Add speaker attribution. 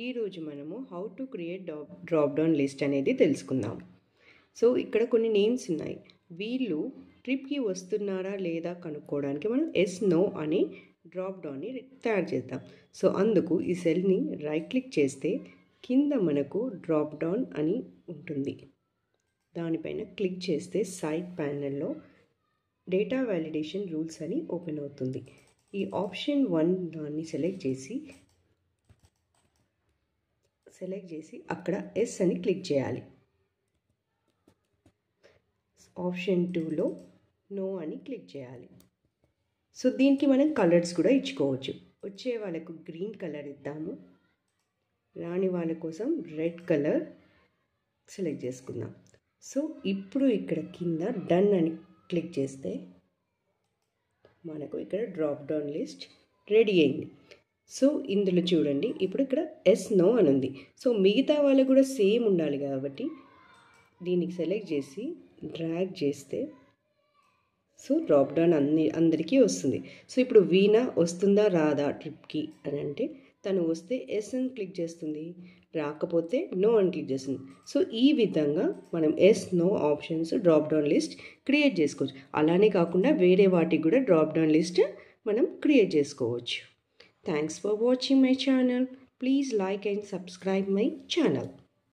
Speaker 1: ఈరోజు మనము how to create drop down list అనేది తెలుసుకుందాం. సో ఇక్కడ కొన్ని నేమ్స్ ఉన్నాయి. వీళ్ళు ట్రిప్కి వస్తున్నారా లేదా కనుక్కోవడానికి మనం ఎస్ నో అని డ్రాప్ డౌన్ని తయారు చేద్దాం. సో అందుకు ఈ సెల్ని రైట్ క్లిక్ చేస్తే కింద మనకు డ్రాప్ డౌన్ అని ఉంటుంది. దానిపైన క్లిక్ చేస్తే సైడ్ ప్యానెల్లో డేటా వ్యాలిడేషన్ రూల్స్ అని ఓపెన్ అవుతుంది. ఈ ఆప్షన్ 1 దాన్ని సెలెక్ట్ చేసి అక్కడ ఎస్ అని క్లిక్ చేయాలి. ఆప్షన్ 2లో నో అని క్లిక్ చేయాలి. సో దీనికి మనం కలర్స్ కూడా ఇచ్చుకోవచ్చు. వచ్చే వాళ్ళకు గ్రీన్ కలర్ ఇద్దాము, రాని వాళ్ళ కోసం రెడ్ కలర్ సెలెక్ట్ చేసుకుందాం. సో ఇప్పుడు ఇక్కడ కింద డన్ అని క్లిక్ చేస్తే మనకు ఇక్కడ డ్రాప్ డౌన్ లిస్ట్ రెడీ అయింది. సో ఇందులో చూడండి, ఇప్పుడు ఇక్కడ ఎస్ నో అని ఉంది. సో మిగతా వాళ్ళు కూడా సేమ్ ఉండాలి కాబట్టి దీనికి సెలెక్ట్ చేసి డ్రాగ్ చేస్తే సో డ్రాప్ డౌన్ అందరికీ వస్తుంది. సో ఇప్పుడు వీణా వస్తుందా రాదా ట్రిప్కి అని అంటే తను వస్తే ఎస్ అని క్లిక్ చేస్తుంది, రాకపోతే నో అని క్లిక్ చేస్తుంది. సో ఈ విధంగా మనం yes no options drop down list create చేసుకోవచ్చు. అలానే కాకుండా వేరే వాటికి కూడా డ్రాప్ డౌన్ లిస్ట్ మనం క్రియేట్ చేసుకోవచ్చు. Thanks for watching my channel. Please like and subscribe my channel.